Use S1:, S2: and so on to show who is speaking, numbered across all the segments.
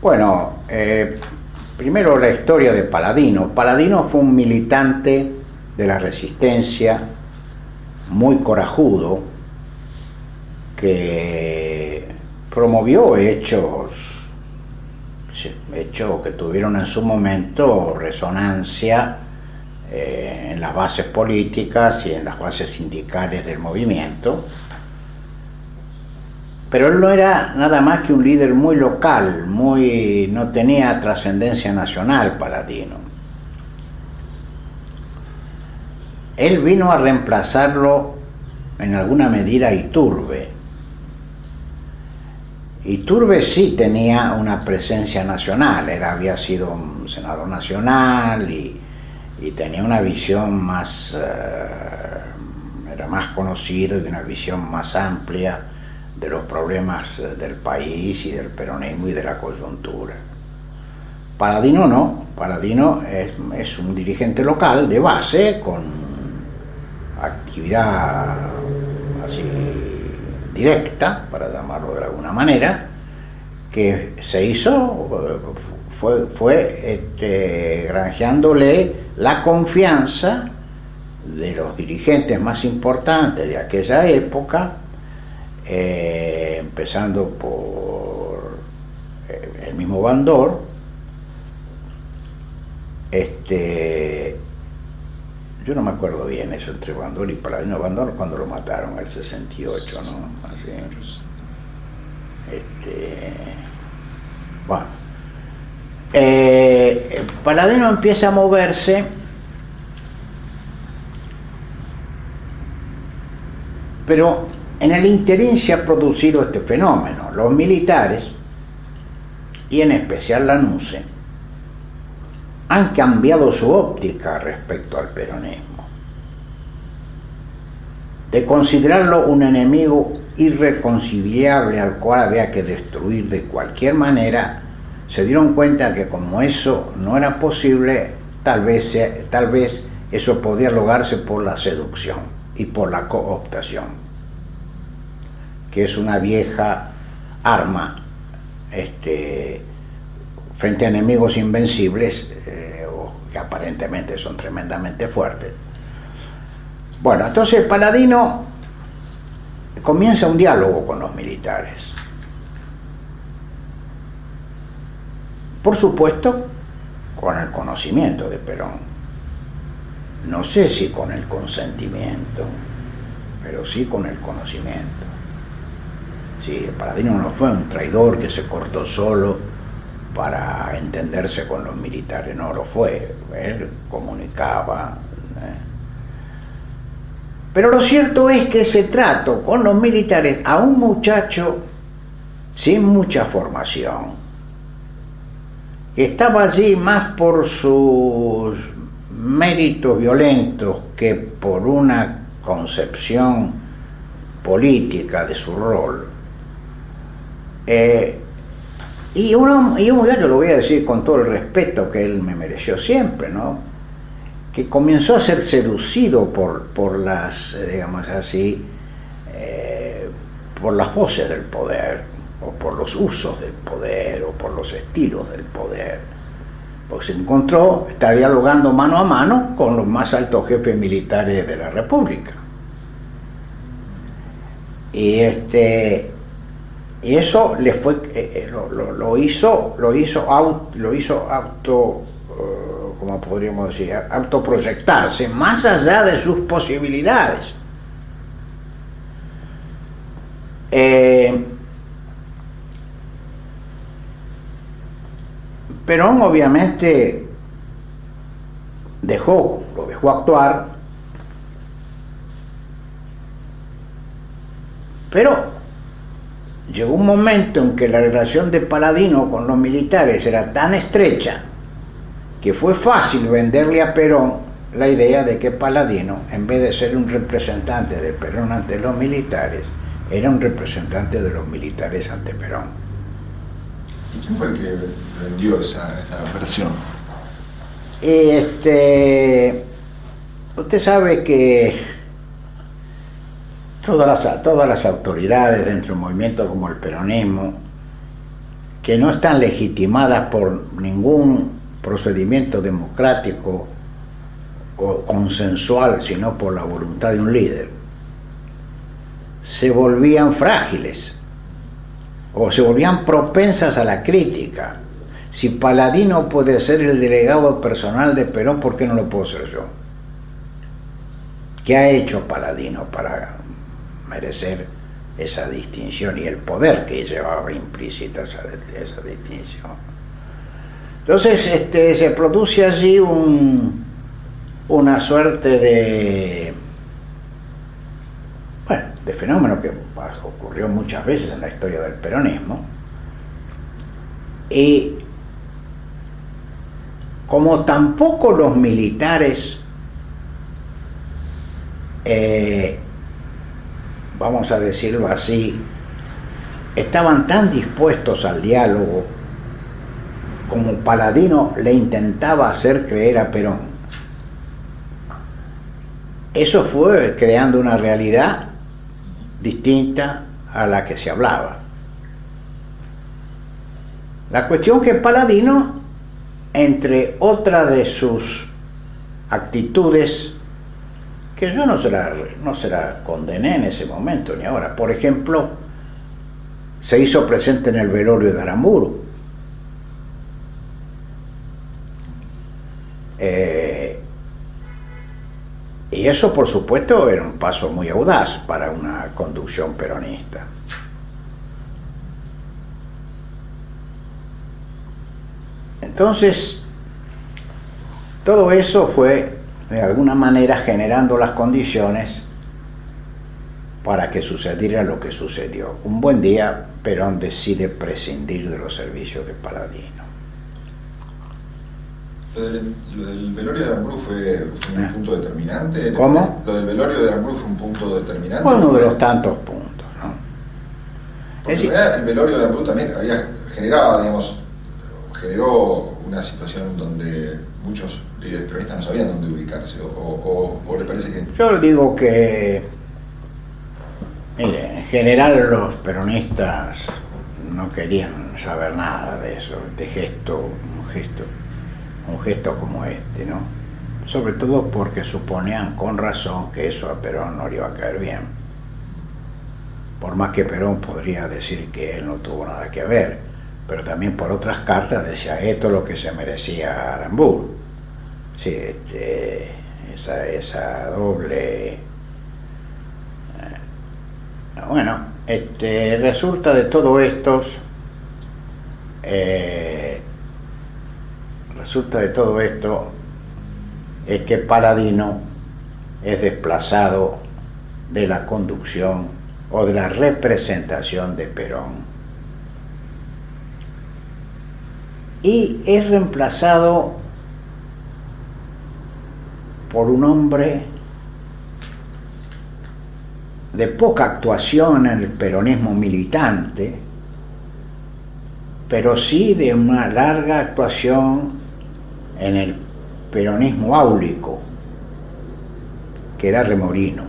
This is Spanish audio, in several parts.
S1: Bueno, primero la historia de Paladino. Paladino fue un militante de la resistencia, muy corajudo, que promovió hechos que tuvieron en su momento resonancia en las bases políticas y en las bases sindicales del movimiento. Pero él no era nada más que un líder muy local, no tenía trascendencia nacional, Paladino. Él vino a reemplazarlo en alguna medida a Iturbe. Iturbe sí tenía una presencia nacional, había sido un senador nacional y tenía una visión más, era más conocido y una visión más amplia de los problemas del país y del peronismo y de la coyuntura. Paladino no, Paladino es un dirigente local de base con actividad así directa, para llamarlo de alguna manera, que se hizo, fue granjeándole la confianza de los dirigentes más importantes de aquella época, empezando por el mismo Bandor, yo no me acuerdo bien eso entre Bandor y Paladino. Bandor cuando lo mataron, el 68, ¿no? Así. Bueno. Paladino empieza a moverse, pero en el ínterin se ha producido este fenómeno. Los militares, y en especial la NUCE, han cambiado su óptica respecto al peronismo. De considerarlo un enemigo irreconciliable al cual había que destruir de cualquier manera, se dieron cuenta que como eso no era posible, tal vez eso podía lograrse por la seducción y por la cooptación, que es una vieja arma frente a enemigos invencibles, que aparentemente son tremendamente fuertes. Bueno, entonces Paladino comienza un diálogo con los militares. Por supuesto, con el conocimiento de Perón. No sé si con el consentimiento, pero sí con el conocimiento. Sí, Paladino no fue un traidor que se cortó solo para entenderse con los militares, no lo fue, él comunicaba. Pero lo cierto es que ese trato con los militares a un muchacho sin mucha formación, que estaba allí más por sus méritos violentos que por una concepción política de su rol, y un muchacho, lo voy a decir con todo el respeto que él me mereció siempre, ¿no?, que comenzó a ser seducido por las, digamos así, por las voces del poder, o por los usos del poder, o por los estilos del poder, porque se está dialogando mano a mano con los más altos jefes militares de la República. Y eso le fue, lo hizo como podríamos decir, autoproyectarse más allá de sus posibilidades. Perón obviamente lo dejó actuar, pero llegó un momento en que la relación de Paladino con los militares era tan estrecha que fue fácil venderle a Perón la idea de que Paladino, en vez de ser un representante de Perón ante los militares, era un representante de los militares ante Perón.
S2: ¿Y quién fue el que vendió esa versión?
S1: Usted sabe que todas las autoridades dentro de un movimiento como el peronismo que no están legitimadas por ningún procedimiento democrático o consensual, sino por la voluntad de un líder, se volvían frágiles o se volvían propensas a la crítica. Si Palladino puede ser el delegado personal de Perón, ¿por qué no lo puedo ser yo? ¿Qué ha hecho Palladino para merecer esa distinción y el poder que llevaba implícita esa distinción? Entonces se produce allí una suerte de fenómeno que ocurrió muchas veces en la historia del peronismo, y como tampoco los militares, vamos a decirlo así, estaban tan dispuestos al diálogo como Palladino le intentaba hacer creer a Perón, eso fue creando una realidad distinta a la que se hablaba. La cuestión que Palladino, entre otras de sus actitudes, que yo no se la condené en ese momento ni ahora, por ejemplo, se hizo presente en el velorio de Aramburu. Y eso, por supuesto, era un paso muy audaz para una conducción peronista. Entonces, todo eso fue, de alguna manera, generando las condiciones para que sucediera lo que sucedió. Un buen día, Perón decide prescindir de los servicios de Palladino.
S2: Lo del velorio de Aramburu fue un punto determinante.
S1: ¿Cómo?
S2: Lo del velorio de Aramburu fue un punto determinante.
S1: Fue uno de los tantos puntos, ¿no?
S2: Porque el velorio de Aramburu también generó una situación donde muchos líderes peronistas no sabían dónde ubicarse, o le parece que...
S1: Yo digo que, mire, en general los peronistas no querían saber nada de eso, de un gesto como este, ¿no? Sobre todo porque suponían con razón que eso a Perón no le iba a caer bien. Por más que Perón podría decir que él no tuvo nada que ver, pero también por otras cartas decía esto es lo que se merecía Aramburu. Sí, esa doble... Bueno, resulta de todo esto... Resulta de todo esto es que Palladino es desplazado de la conducción o de la representación de Perón y es reemplazado por un hombre de poca actuación en el peronismo militante, pero sí de una larga actuación en el peronismo áulico, que era Remorino,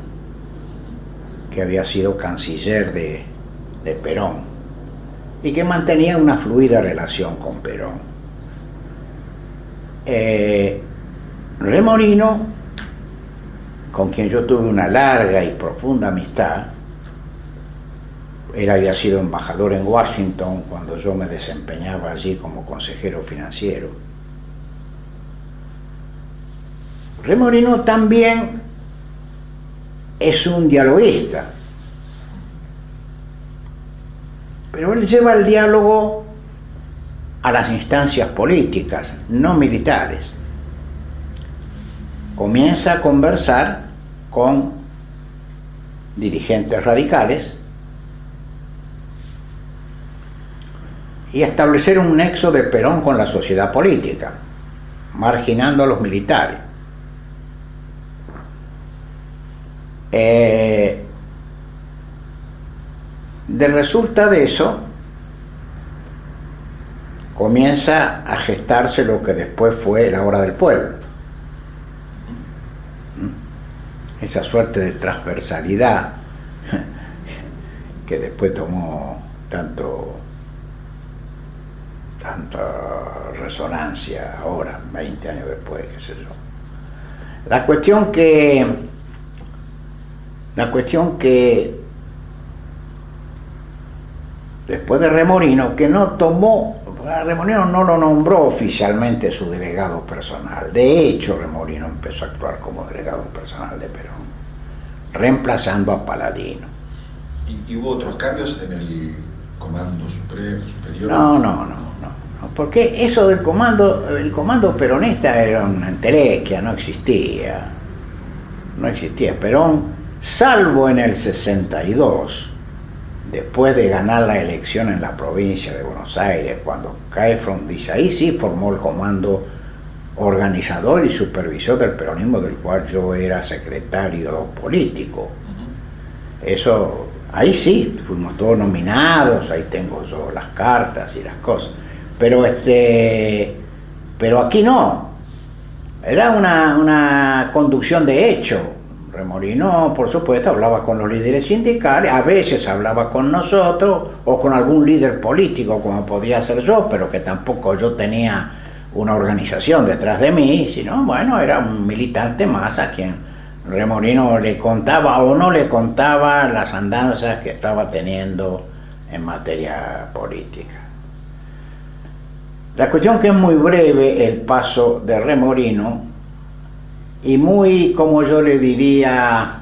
S1: que había sido canciller de Perón y que mantenía una fluida relación con Perón. Remorino, con quien yo tuve una larga y profunda amistad, él había sido embajador en Washington cuando yo me desempeñaba allí como consejero financiero. Remorino también es un dialoguista, pero él lleva el diálogo a las instancias políticas, no militares. Comienza a conversar con dirigentes radicales y a establecer un nexo de Perón con la sociedad política, marginando a los militares. De resulta de eso, comienza a gestarse lo que después fue la Hora del Pueblo. Esa suerte de transversalidad que después tomó tanto tanta resonancia ahora, 20 años después, qué sé yo. La cuestión que después de Remorino, que no tomó, Remorino no lo nombró oficialmente su delegado personal. De hecho, Remorino empezó a actuar como delegado personal de Perón, reemplazando a Paladino.
S2: ¿Y hubo otros cambios en el comando superior?
S1: No, porque eso del el comando peronista era una entelequia, no existía. Perón, salvo en el 62, después de ganar la elección en la provincia de Buenos Aires, cuando cae Frondizi, ahí sí formó el comando organizador y supervisor del peronismo, del cual yo era secretario político. Eso, ahí sí, fuimos todos nominados, ahí tengo yo las cartas y las cosas, pero aquí no, era una conducción de hecho. Remorino, por supuesto, hablaba con los líderes sindicales, a veces hablaba con nosotros o con algún líder político, como podía ser yo, pero que tampoco yo tenía una organización detrás de mí, sino, bueno, era un militante más a quien Remorino le contaba o no le contaba las andanzas que estaba teniendo en materia política. La cuestión que es muy breve el paso de Remorino, y muy, como yo le diría,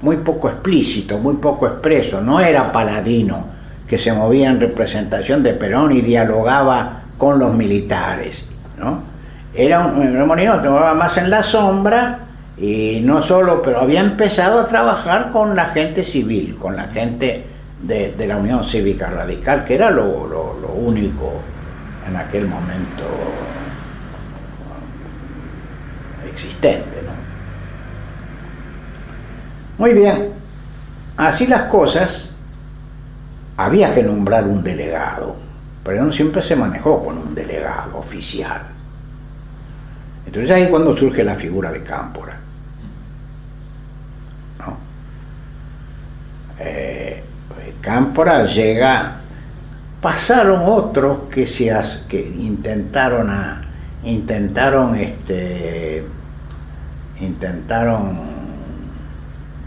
S1: muy poco explícito, muy poco expreso. No era Paladino, que se movía en representación de Perón y dialogaba con los militares, ¿no? Era Remorino que trabajaba más en la sombra, y no solo, pero había empezado a trabajar con la gente civil, con la gente de la Unión Cívica Radical, que era lo único en aquel momento existente, ¿no? Muy bien, así las cosas, había que nombrar un delegado. Perón siempre se manejó con un delegado oficial. Entonces ahí es cuando surge la figura de Cámpora, ¿no? Cámpora llega, pasaron otros que intentaron,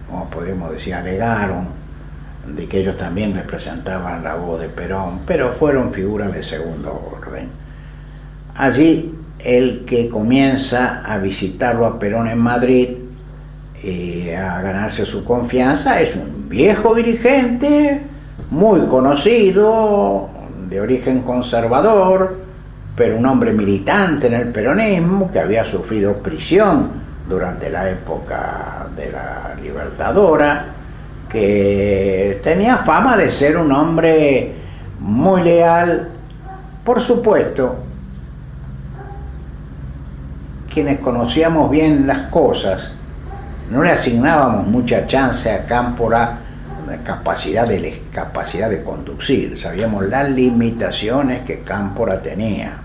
S1: como podríamos decir, alegaron de que ellos también representaban la voz de Perón, pero fueron figuras de segundo orden. Allí el que comienza a visitarlo a Perón en Madrid y a ganarse su confianza es un viejo dirigente muy conocido, de origen conservador, pero un hombre militante en el peronismo, que había sufrido prisión durante la época de la Libertadora, que tenía fama de ser un hombre muy leal. Por supuesto, quienes conocíamos bien las cosas, no le asignábamos mucha chance a Cámpora de capacidad de conducir. Sabíamos las limitaciones que Cámpora tenía.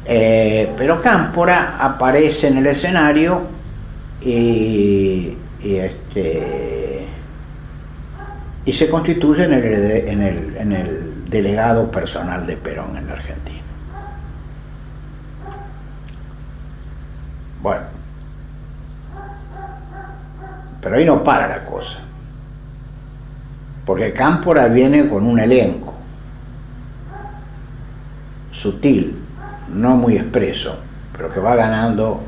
S1: Pero Cámpora aparece en el escenario y se constituye en el delegado personal de Perón en la Argentina. Bueno, pero ahí no para la cosa, porque Cámpora viene con un elenco sutil, no muy expreso, pero que va ganando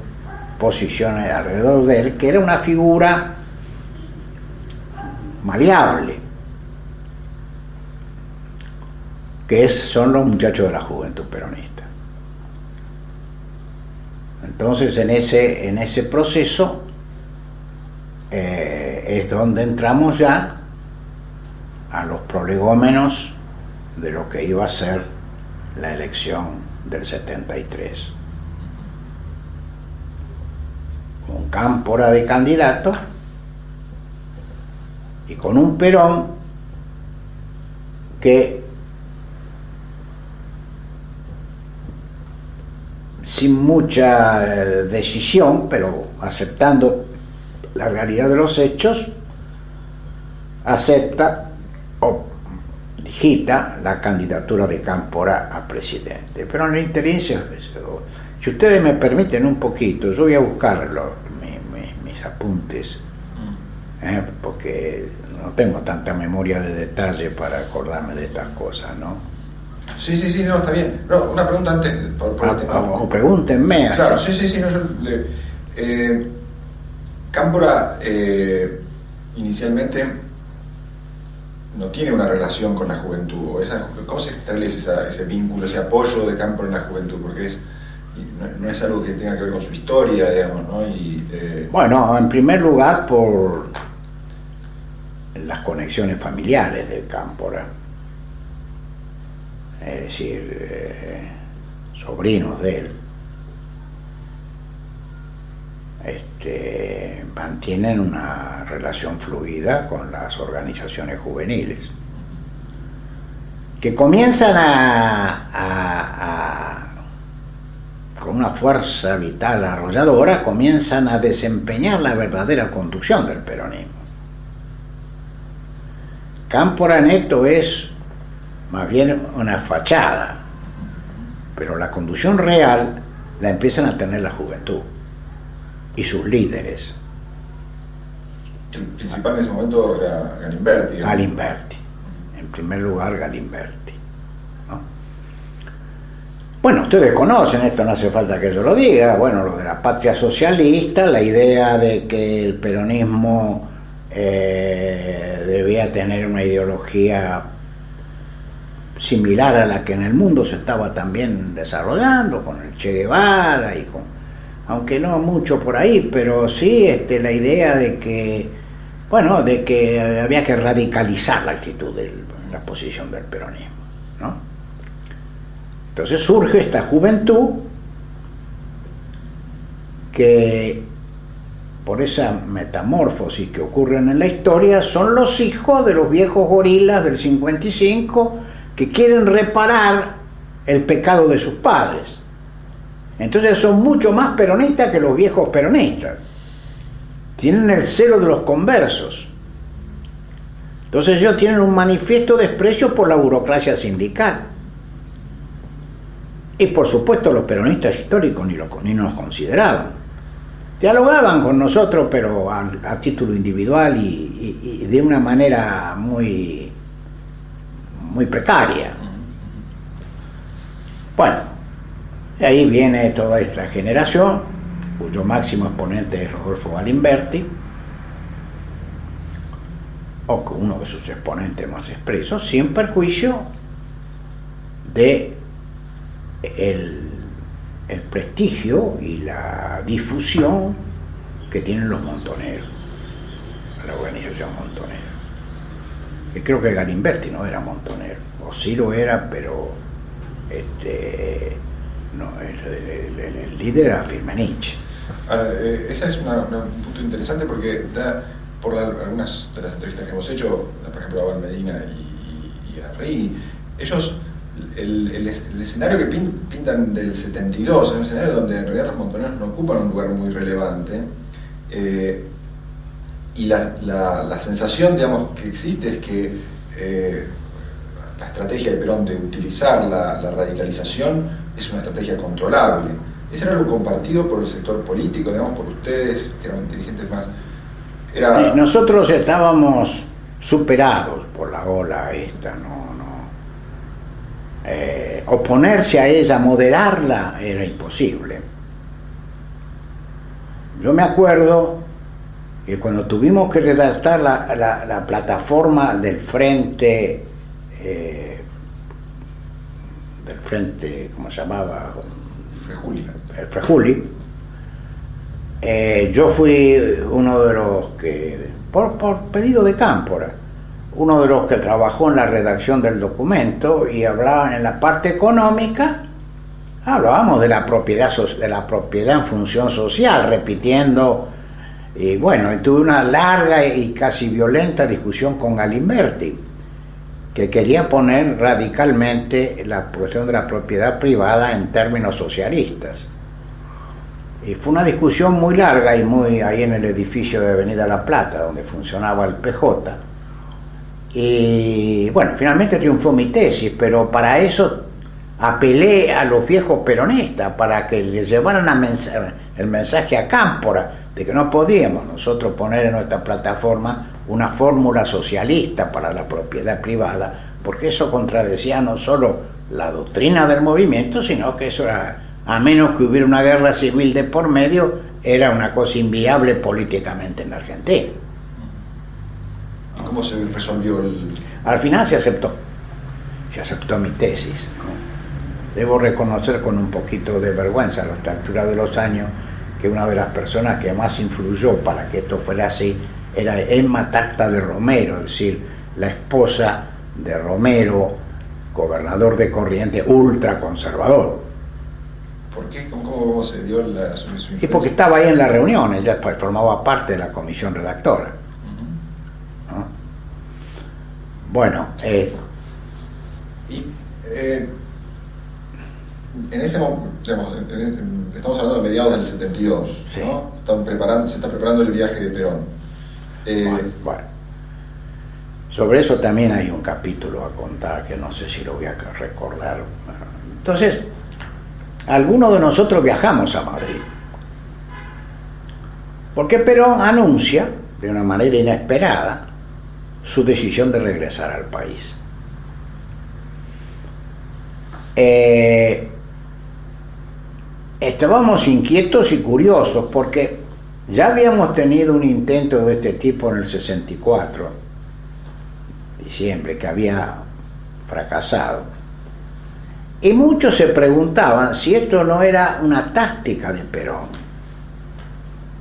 S1: posiciones alrededor de él, que era una figura maleable, son los muchachos de la juventud peronista. Entonces en ese proceso es donde entramos ya a los prolegómenos de lo que iba a ser la elección del 73. Con Cámpora de candidato y con un Perón que, sin mucha decisión, pero aceptando la realidad de los hechos, acepta, gita la candidatura de Cámpora a presidente. Pero en la interín, si ustedes me permiten un poquito, yo voy a buscar mis apuntes, porque no tengo tanta memoria de detalle para acordarme de estas cosas, ¿no?
S2: Sí, no, está bien. No, una pregunta antes, por el tema.
S1: O pregúntenme.
S2: Claro, no, Cámpora inicialmente no tiene una relación con la juventud. ¿Cómo se establece ese vínculo, ese apoyo de Cámpora en la juventud? Porque no es algo que tenga que ver con su historia, digamos, ¿no?
S1: Bueno, en primer lugar por las conexiones familiares de Cámpora. Es decir, sobrinos de él. Mantienen una relación fluida con las organizaciones juveniles, que comienzan con una fuerza vital arrolladora, comienzan a desempeñar la verdadera conducción del peronismo. Cámpora en esto es más bien una fachada, pero la conducción real la empiezan a tener la juventud y sus líderes.
S2: El principal en ese momento era Galimberti.
S1: Galimberti, en primer lugar Galimberti, ¿no? Bueno, ustedes conocen, esto no hace falta que yo lo diga, bueno, lo de la patria socialista, la idea de que el peronismo debía tener una ideología similar a la que en el mundo se estaba también desarrollando, con el Che Guevara y aunque no mucho por ahí, pero sí la idea de que, bueno, de que había que radicalizar la actitud la posición del peronismo, ¿no? Entonces surge esta juventud que, por esa metamorfosis que ocurren en la historia, son los hijos de los viejos gorilas del 55 que quieren reparar el pecado de sus padres. Entonces son mucho más peronistas que los viejos peronistas. Tienen el celo de los conversos. Entonces ellos tienen un manifiesto de desprecio por la burocracia sindical. Y por supuesto los peronistas históricos ni nos consideraban. Dialogaban con nosotros, pero a título individual y de una manera muy precaria. Bueno, de ahí viene toda esta generación, cuyo máximo exponente es Rodolfo Galimberti, o uno de sus exponentes más expresos, sin perjuicio de el prestigio y la difusión que tienen los montoneros, la organización Montonero. Y creo que Galimberti no era montonero, o sí lo era, pero no, el líder era Firmenich.
S2: Ese es un punto interesante porque por algunas de las entrevistas que hemos hecho, por ejemplo a Abel Medina y a Rey, ellos, el escenario que pintan del 72, es un escenario donde en realidad los montoneros no ocupan un lugar muy relevante, y la sensación, digamos, que existe es que la estrategia de Perón de utilizar la radicalización es una estrategia controlable. ¿Eso era algo compartido por el sector político, digamos, por ustedes, que eran dirigentes más?
S1: Nosotros estábamos superados por la ola esta, oponerse a ella, moderarla, era imposible. Yo me acuerdo que cuando tuvimos que redactar la plataforma del frente, ¿cómo se llamaba? El Frejuli. Yo fui uno de los que, por pedido de Cámpora, uno de los que trabajó en la redacción del documento, y hablaban en la parte económica, hablábamos de la propiedad en función social, repitiendo, y bueno, tuve una larga y casi violenta discusión con Galimberti, que quería poner radicalmente la cuestión de la propiedad privada en términos socialistas. Y fue una discusión muy larga y muy ahí en el edificio de Avenida La Plata, donde funcionaba el PJ. Y bueno, finalmente triunfó mi tesis, pero para eso apelé a los viejos peronistas para que le llevaran el mensaje a Cámpora de que no podíamos nosotros poner en nuestra plataforma una fórmula socialista para la propiedad privada, porque eso contradecía no solo la doctrina del movimiento, sino que eso era, a menos que hubiera una guerra civil de por medio, era una cosa inviable políticamente en la Argentina.
S2: ¿Y cómo se resolvió el...?
S1: Al final se aceptó mi tesis, ¿no? Debo reconocer con un poquito de vergüenza a la altura de los años que una de las personas que más influyó para que esto fuera así era Emma Tacta de Romero, es decir, la esposa de Romero, gobernador de Corrientes, ultraconservador.
S2: ¿Por qué? ¿Cómo se dio su influencia?
S1: Y porque estaba ahí en la reunión, ella formaba parte de la comisión redactora. ¿No? Bueno,
S2: en ese momento, digamos, estamos hablando de mediados del 72,
S1: sí.
S2: ¿no? Se está preparando el viaje de Perón.
S1: Bueno. Sobre eso también hay un capítulo a contar que no sé si lo voy a recordar. Entonces, algunos de nosotros viajamos a Madrid, porque Perón anuncia, de una manera inesperada, su decisión de regresar al país. Estábamos inquietos y curiosos porque ya habíamos tenido un intento de este tipo en el 64, diciembre, que había fracasado, y muchos se preguntaban si esto no era una táctica de Perón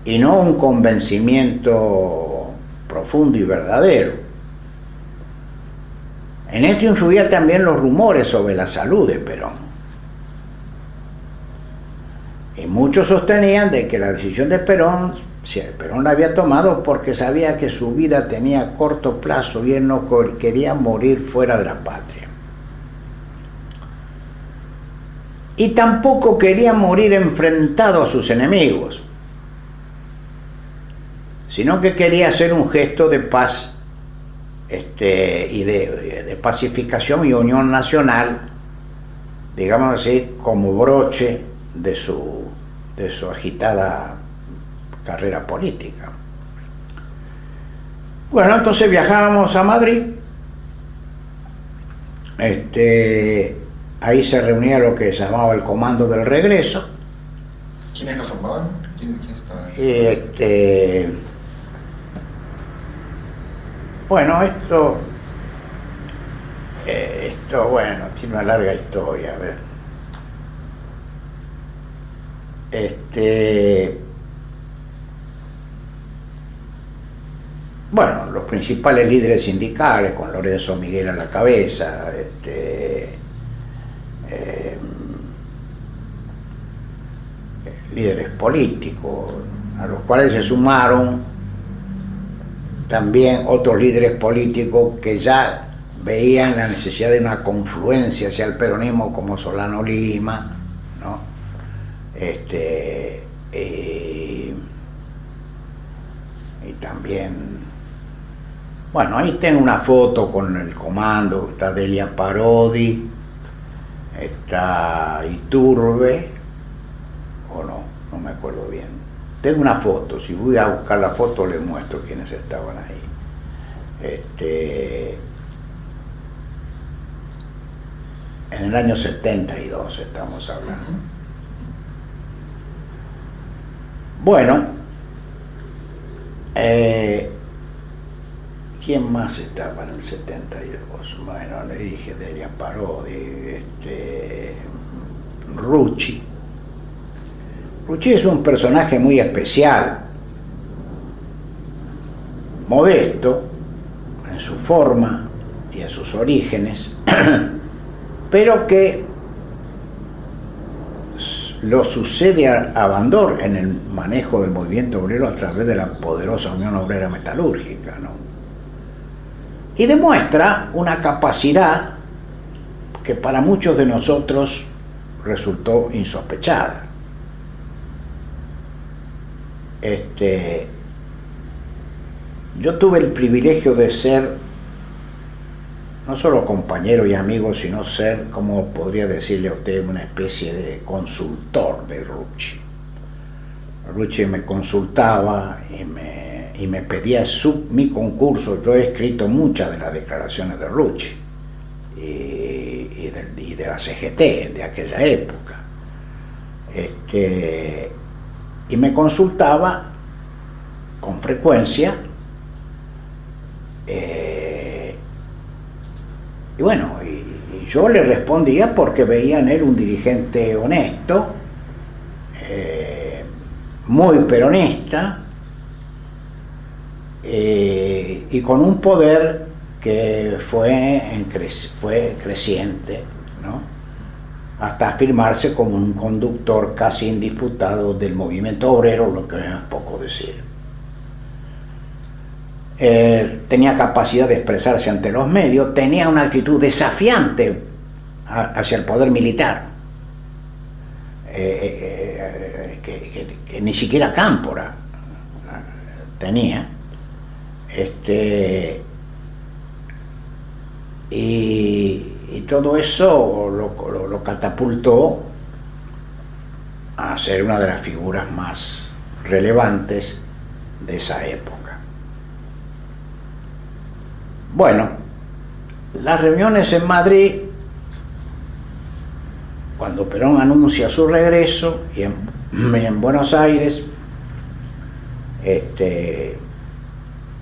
S1: y no un convencimiento profundo y verdadero. En esto influían también los rumores sobre la salud de Perón. Y muchos sostenían de que la decisión de Perón la había tomado porque sabía que su vida tenía corto plazo y él no quería morir fuera de la patria. Y tampoco quería morir enfrentado a sus enemigos, sino que quería hacer un gesto de paz y de pacificación y unión nacional, digamos así, como broche de su agitada carrera política. Bueno, entonces viajábamos a Madrid, ahí se reunía lo que se llamaba el Comando del Regreso.
S2: ¿Quiénes lo formaban? ¿Quién estaba?
S1: Bueno, esto bueno, tiene una larga historia, a ver. Bueno, los principales líderes sindicales, con Lorenzo Miguel a la cabeza, líderes políticos, a los cuales se sumaron también otros líderes políticos que ya veían la necesidad de una confluencia hacia el peronismo, como Solano Lima, ¿no? Y también, bueno, ahí tengo una foto con el comando, está Delia Parodi, está Iturbe, o no me acuerdo bien. Tengo una foto, si voy a buscar la foto les muestro quiénes estaban ahí. En el año 72 estamos hablando. Bueno, ¿quién más estaba en el 72? Bueno, le dije Delia Parodi, Rucci. Rucci es un personaje muy especial, modesto en su forma y en sus orígenes, pero que lo sucede a Bandor en el manejo del movimiento obrero a través de la poderosa Unión Obrera Metalúrgica, ¿no? Y demuestra una capacidad que para muchos de nosotros resultó insospechada. Yo tuve el privilegio de ser no solo compañero y amigo, sino ser, como podría decirle a usted, una especie de consultor de Rucci. Rucci me consultaba y me pedía mi concurso. Yo he escrito muchas de las declaraciones de Rucci y de la CGT de aquella época. Y me consultaba con frecuencia, y bueno, y yo le respondía porque veía en él un dirigente honesto, muy peronista, y con un poder que fue creciente, ¿no?, hasta afirmarse como un conductor casi indisputado del movimiento obrero, lo que es poco decir. Tenía capacidad de expresarse ante los medios, tenía una actitud desafiante hacia el poder militar, que ni siquiera Cámpora tenía. Y todo eso lo catapultó a ser una de las figuras más relevantes de esa época. Bueno, las reuniones en Madrid, cuando Perón anuncia su regreso, y en Buenos Aires,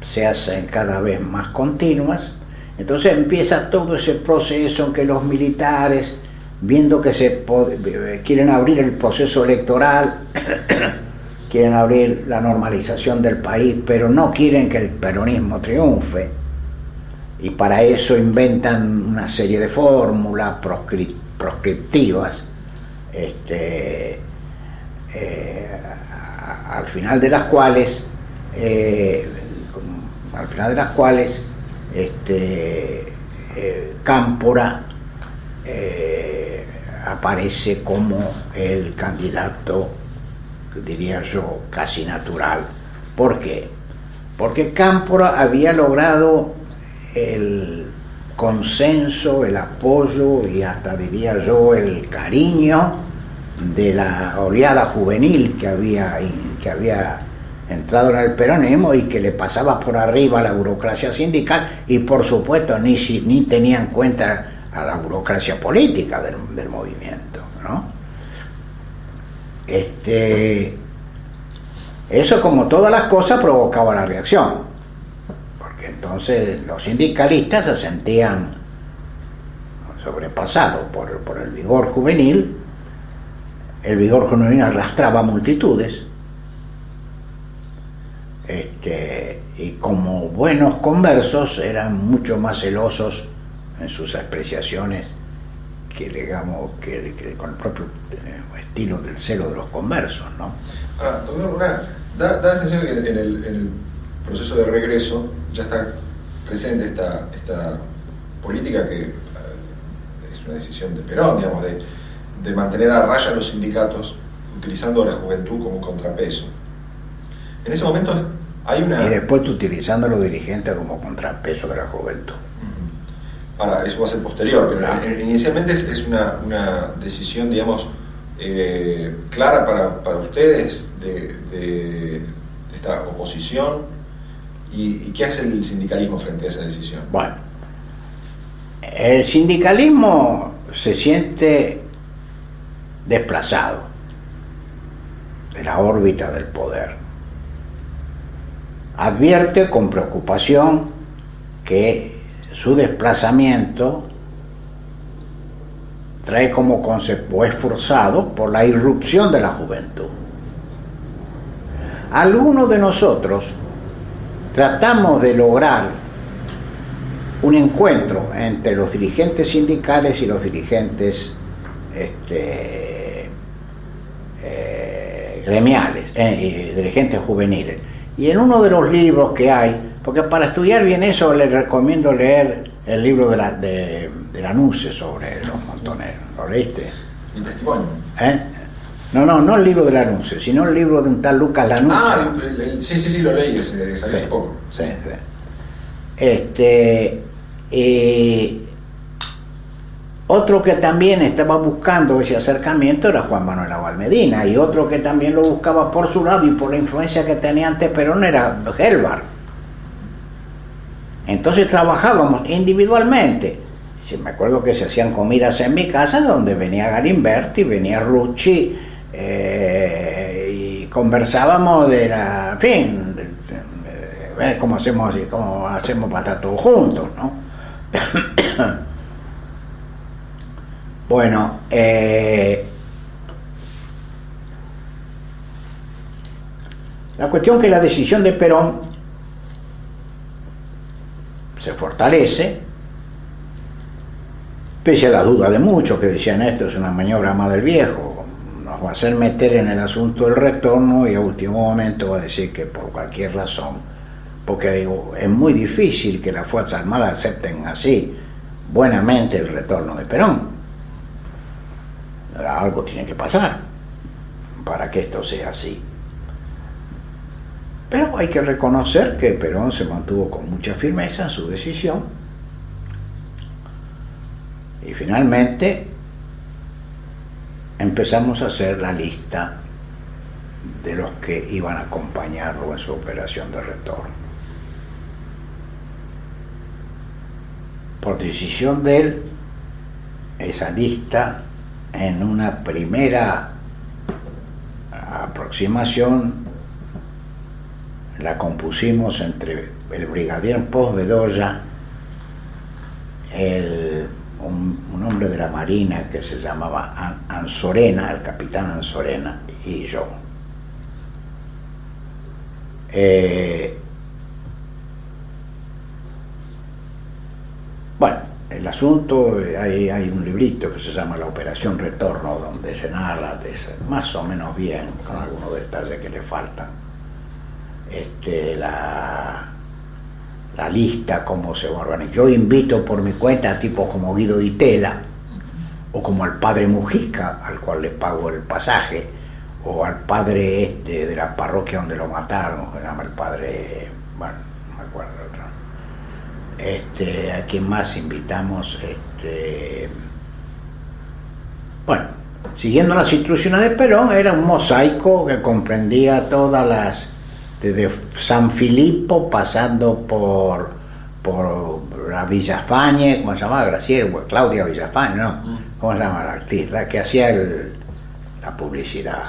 S1: se hacen cada vez más continuas. Entonces empieza todo ese proceso en que los militares, viendo que quieren abrir el proceso electoral, quieren abrir la normalización del país, pero no quieren que el peronismo triunfe, y para eso inventan una serie de fórmulas proscriptivas, al final de las cuales Cámpora aparece como el candidato, diría yo, casi natural. ¿Por qué? Porque Cámpora había logrado el consenso, el apoyo y hasta, diría yo, el cariño de la oleada juvenil que había entrado en el peronismo y que le pasaba por arriba a la burocracia sindical, y por supuesto ni tenía en cuenta a la burocracia política del movimiento, ¿no? Eso, como todas las cosas, provocaba la reacción, porque entonces los sindicalistas se sentían sobrepasados por el vigor juvenil. El vigor juvenil arrastraba multitudes, y como buenos conversos eran mucho más celosos en sus apreciaciones que con el propio estilo del celo de los conversos, ¿no?
S2: Ahora, doctor Luna, da la sensación que en el proceso de regreso ya está presente esta política que es una decisión de Perón, digamos, de mantener a raya los sindicatos utilizando a la juventud como contrapeso. En ese momento hay una...
S1: Y después utilizando a los dirigentes como contrapeso de la juventud.
S2: Ahora, eso va a ser posterior, pero inicialmente es una decisión, digamos, clara para ustedes de esta oposición. ¿Y qué hace el sindicalismo frente a esa decisión?
S1: Bueno, el sindicalismo se siente desplazado de la órbita del poder. Advierte con preocupación que su desplazamiento trae como concepto, es forzado por la irrupción de la juventud. Algunos de nosotros tratamos de lograr un encuentro entre los dirigentes sindicales y los dirigentes gremiales, dirigentes juveniles. Y en uno de los libros que hay, porque para estudiar bien eso les recomiendo leer el libro de Lanuse sobre los montoneros. ¿Lo leíste?
S2: ¿El testimonio?
S1: No el libro de Lanuse, sino el libro de un tal Lucas Lanuse.
S2: Sí, lo leí, salió hace poco.
S1: Sí. Otro que también estaba buscando ese acercamiento era Juan Manuel Abal Medina, y otro que también lo buscaba por su lado y por la influencia que tenía ante Perón era Gelbar. Entonces trabajábamos individualmente. Sí, me acuerdo que se hacían comidas en mi casa donde venía Galimberti, venía Rucci, y conversábamos de la, en fin, de ver cómo hacemos para estar todos juntos, ¿no? Bueno, la cuestión que la decisión de Perón se fortalece, pese a la duda de muchos que decían esto es una maniobra más del viejo, nos va a hacer meter en el asunto del retorno, y a último momento va a decir que por cualquier razón, porque digo, es muy difícil que las Fuerzas Armadas acepten así buenamente el retorno de Perón. Algo tiene que pasar para que esto sea así. Pero hay que reconocer que Perón se mantuvo con mucha firmeza en su decisión, y finalmente empezamos a hacer la lista de los que iban a acompañarlo en su operación de retorno. Por decisión de él, esa lista, en una primera aproximación, la compusimos entre el brigadier Pos Bedoya, un hombre de la Marina que se llamaba Anzorena, el capitán Anzorena, y yo. Bueno, el asunto, hay un librito que se llama La Operación Retorno, donde se narra más o menos bien, con algunos detalles que le faltan, la lista, cómo se va a organizar. Yo invito por mi cuenta a tipos como Guido Di Tella, o como al padre Mujica, al cual le pago el pasaje, o al padre de la parroquia donde lo mataron, que se llama el padre, bueno, no me acuerdo el otro. ¿A quién más invitamos? Bueno, siguiendo las instrucciones de Perón, era un mosaico que comprendía todas las, desde San Filipo, pasando por la Villafañe, ¿cómo se llamaba? Graciela, Claudia Villafañe, ¿no? ¿Cómo se llama la actriz? La que hacía la publicidad.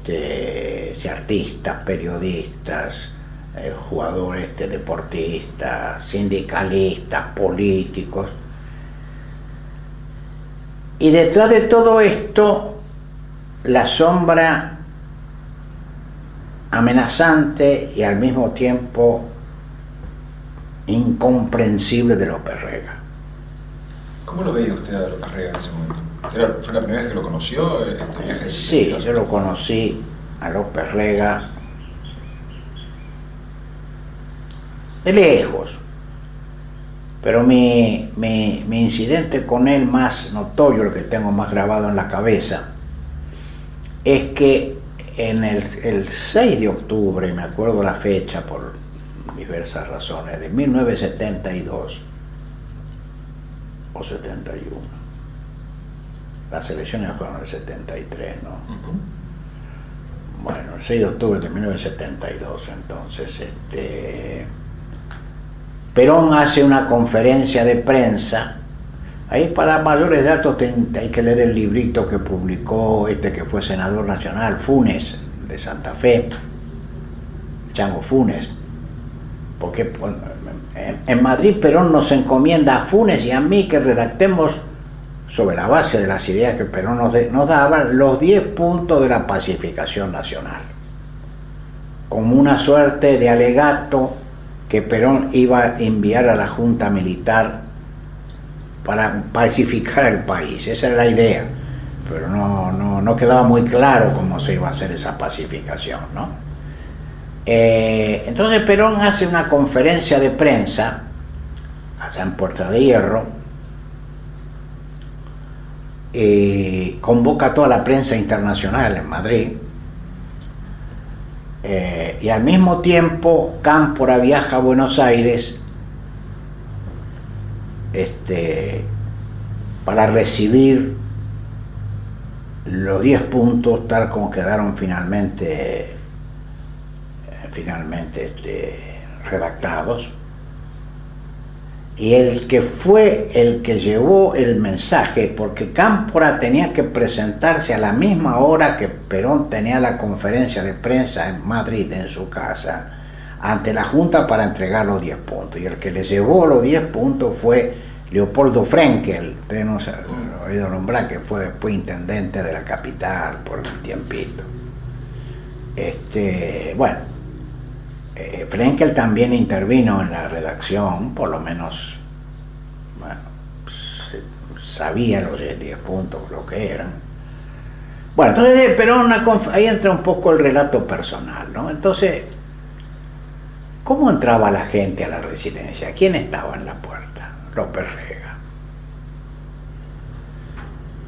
S1: Sí. Artistas, periodistas, jugadores, deportistas, sindicalistas, políticos. Y detrás de todo esto, la sombra amenazante y al mismo tiempo incomprensible de López Rega.
S2: ¿Cómo lo veía usted a López Rega en ese momento? ¿Fue la primera vez que lo conoció?
S1: Sí, yo lo conocí a López Rega de lejos, pero mi incidente con él más notorio, el que tengo más grabado en la cabeza, es que en el 6 de octubre, me acuerdo la fecha por diversas razones, de 1972 o 71, las elecciones fueron en el 73, ¿no? Bueno, el 6 de octubre de 1972, entonces, Perón hace una conferencia de prensa. Ahí, para mayores datos, hay que leer el librito que publicó que fue senador nacional, Funes, de Santa Fe, Chango Funes, porque en Madrid Perón nos encomienda a Funes y a mí que redactemos, sobre la base de las ideas que Perón nos daba, los 10 puntos de la pacificación nacional, como una suerte de alegato que Perón iba a enviar a la Junta Militar para pacificar el país. Esa era la idea, pero no quedaba muy claro cómo se iba a hacer esa pacificación, ¿no? Entonces Perón hace una conferencia de prensa allá en Puerta de Hierro, convoca a toda la prensa internacional en Madrid, y al mismo tiempo Cámpora viaja a Buenos Aires para recibir los 10 puntos tal como quedaron finalmente redactados. Y el que fue el que llevó el mensaje, porque Cámpora tenía que presentarse a la misma hora que Perón tenía la conferencia de prensa en Madrid, en su casa, ante la Junta para entregar los 10 puntos. Y el que le llevó los 10 puntos fue Leopoldo Frenkel, ustedes no se han oído nombrar, que fue después intendente de la capital por un tiempito. Frenkel también intervino en la redacción, por lo menos, bueno, sabía los 10 puntos lo que eran. Bueno, entonces, pero ahí entra un poco el relato personal, ¿no? Entonces, ¿cómo entraba la gente a la residencia? ¿Quién estaba en la puerta? López Rega.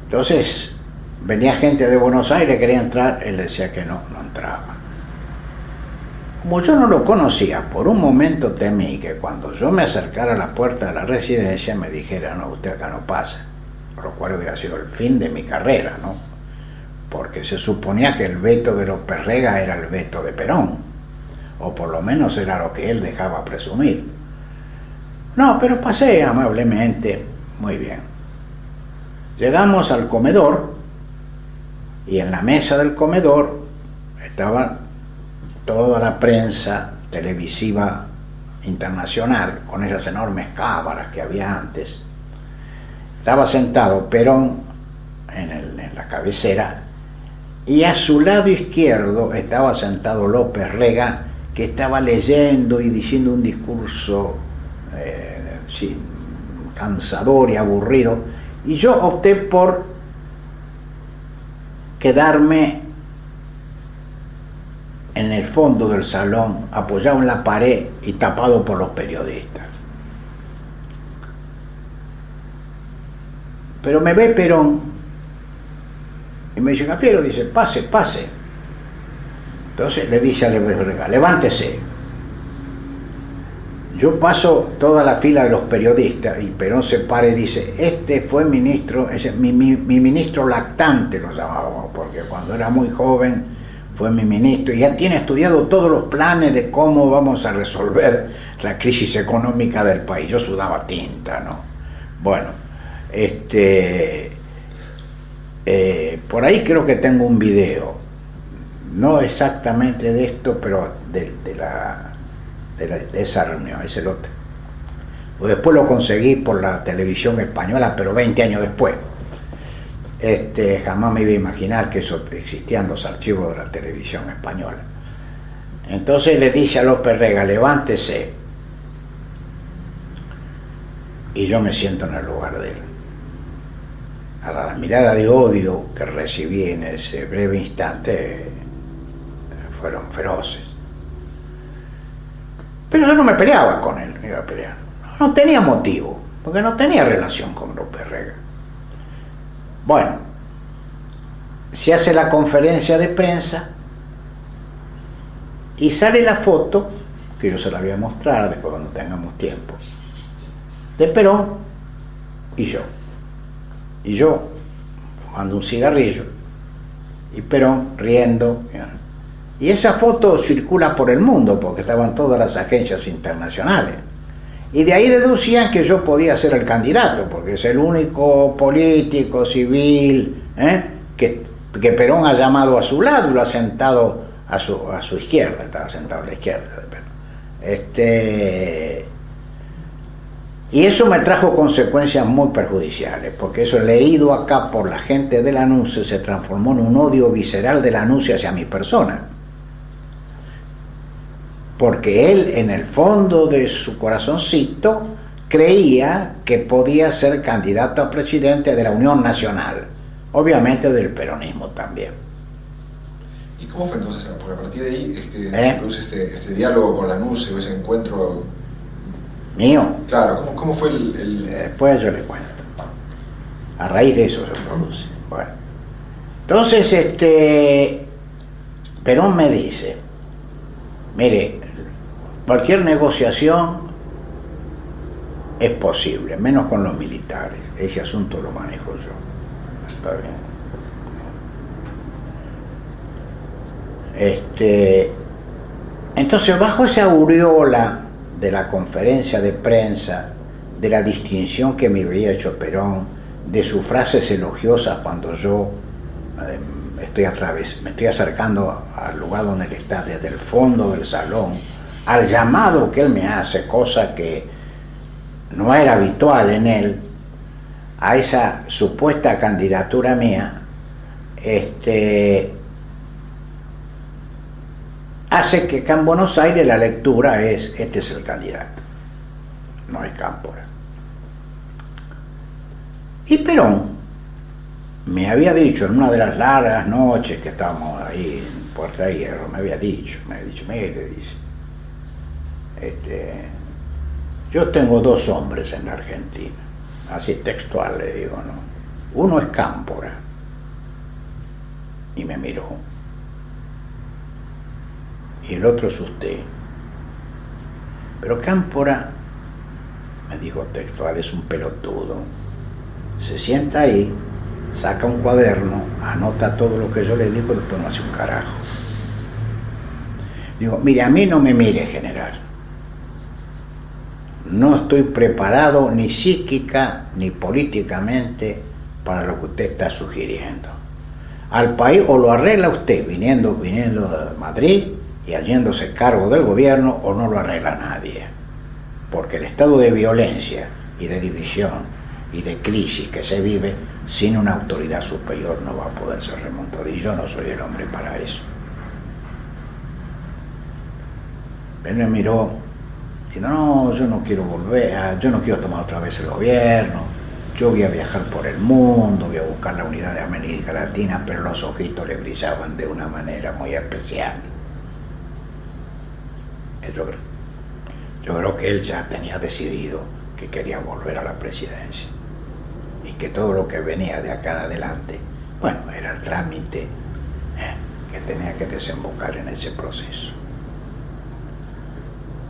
S1: Entonces, venía gente de Buenos Aires, quería entrar, él decía que no entraba. Como yo no lo conocía, por un momento temí que cuando yo me acercara a la puerta de la residencia me dijera, no, usted acá no pasa, lo cual hubiera sido el fin de mi carrera, ¿no? Porque se suponía que el veto de López Rega era el veto de Perón, o por lo menos era lo que él dejaba presumir. No, pero pasé amablemente, muy bien. Llegamos al comedor, y en la mesa del comedor estaba toda la prensa televisiva internacional, con esas enormes cámaras que había antes. Estaba sentado Perón en la cabecera, y a su lado izquierdo estaba sentado López Rega, que estaba leyendo y diciendo un discurso cansador y aburrido, y yo opté por quedarme en el fondo del salón, apoyado en la pared y tapado por los periodistas. Pero me ve Perón y me dice, Cafiero, dice, pase. Entonces le dice a López Rega, levántese. Yo paso toda la fila de los periodistas y Perón se para y dice, este fue ministro, mi ministro lactante lo llamábamos, porque cuando era muy joven fue mi ministro y ya tiene estudiado todos los planes de cómo vamos a resolver la crisis económica del país. Yo sudaba tinta, ¿no? Bueno, por ahí creo que tengo un video, no exactamente de esto, pero de esa reunión, después lo conseguí por la televisión española, pero 20 años después. Jamás me iba a imaginar que eso existían los archivos de la televisión española. Entonces le dice a López Rega, levántese, y yo me siento en el lugar de él. Ahora, la mirada de odio que recibí en ese breve instante fueron feroces. Pero yo no me peleaba con él, no iba a pelear. No tenía motivo, porque no tenía relación con López Rega. Bueno, se hace la conferencia de prensa y sale la foto, que yo se la voy a mostrar después cuando tengamos tiempo, de Perón y yo. Y yo fumando un cigarrillo y Perón riendo. Y esa foto circula por el mundo porque estaban todas las agencias internacionales. Y de ahí deducían que yo podía ser el candidato, porque es el único político civil que Perón ha llamado a su lado y lo ha sentado a su izquierda, estaba sentado a la izquierda de Perón. Y eso me trajo consecuencias muy perjudiciales, porque eso leído acá por la gente de Lanús se transformó en un odio visceral de Lanús hacia mi persona. Porque él, en el fondo de su corazoncito, creía que podía ser candidato a presidente de la Unión Nacional, obviamente del peronismo también.
S2: ¿Y cómo fue entonces? Porque a partir de ahí es que se produce este diálogo con Lanús, o ese encuentro
S1: mío.
S2: Claro, ¿cómo fue el...?
S1: Después yo le cuento. A raíz de eso se produce. Bueno. Entonces, Perón me dice, mire, cualquier negociación es posible, menos con los militares. Ese asunto lo manejo yo. Está bien. Entonces, bajo esa aureola de la conferencia de prensa, de la distinción que me había hecho Perón, de sus frases elogiosas cuando yo me estoy acercando al lugar donde él está, desde el fondo del salón, al llamado que él me hace, cosa que no era habitual en él, a esa supuesta candidatura mía, hace que acá en Buenos Aires la lectura es: este es el candidato, no es Cámpora. Y Perón me había dicho en una de las largas noches que estábamos ahí en Puerta de Hierro, me había dicho, mire, dice, yo tengo dos hombres en la Argentina, así textual le digo, ¿no? Uno es Cámpora, y me miró, y el otro es usted. Pero Cámpora, me dijo textual, es un pelotudo. Se sienta ahí, saca un cuaderno, anota todo lo que yo le digo y después no hace un carajo. Digo, mire, a mí no me mire, general. No estoy preparado ni psíquica ni políticamente para lo que usted está sugiriendo. Al país o lo arregla usted viniendo de Madrid y haciéndose cargo del gobierno, o no lo arregla nadie. Porque el estado de violencia y de división y de crisis que se vive sin una autoridad superior no va a poder ser remontado, y yo no soy el hombre para eso. Él me miró y no, yo no quiero yo no quiero tomar otra vez el gobierno, yo voy a viajar por el mundo, voy a buscar la unidad de América Latina, pero los ojitos le brillaban de una manera muy especial. Yo creo que él ya tenía decidido que quería volver a la presidencia y que todo lo que venía de acá en adelante, bueno, era el trámite que tenía que desembocar en ese proceso.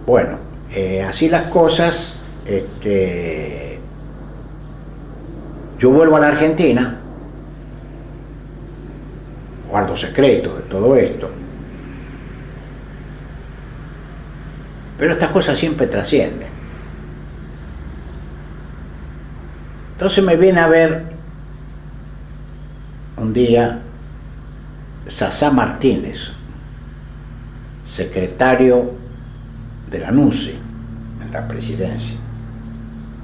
S1: Bueno, así las cosas, yo vuelvo a la Argentina, guardo secreto de todo esto, pero estas cosas siempre trascienden. Entonces me viene a ver un día Sasá Martínez, secretario de la NUCE en la presidencia,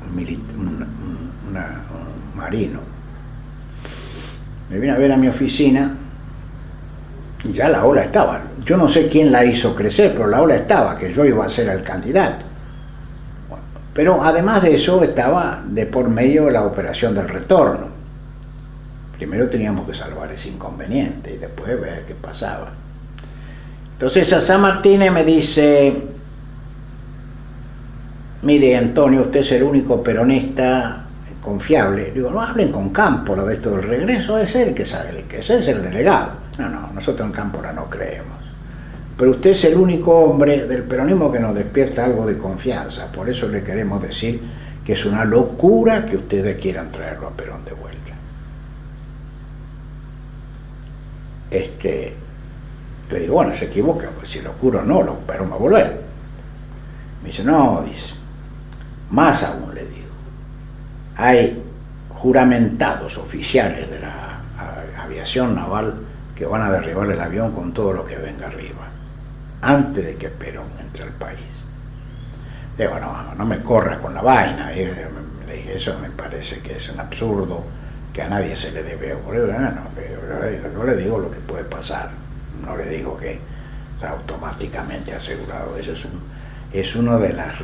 S1: un marino. Me viene a ver a mi oficina y ya la ola estaba. Yo no sé quién la hizo crecer, pero la ola estaba, que yo iba a ser el candidato. Bueno, pero además de eso estaba de por medio la operación del retorno. Primero teníamos que salvar ese inconveniente y después ver qué pasaba. Entonces Sasá Martínez me dice: mire, Antonio, usted es el único peronista confiable. Digo, no hablen con Cámpora de esto del regreso, es él que sabe, el que es el delegado. No, nosotros en Cámpora no creemos. Pero usted es el único hombre del peronismo que nos despierta algo de confianza. Por eso le queremos decir que es una locura que ustedes quieran traerlo a Perón de vuelta. Le digo, bueno, se equivoca, pues si locura o no, Perón va a volver. Me dice, no, dice, más aún le digo, hay juramentados oficiales de la aviación naval que van a derribar el avión con todo lo que venga arriba, antes de que Perón entre al país. Le digo, no me corras con la vaina. Le dije, eso me parece que es un absurdo que a nadie se le debe ocurrir. Yo le digo lo que puede pasar, no le digo que está automáticamente asegurado. Eso es una de las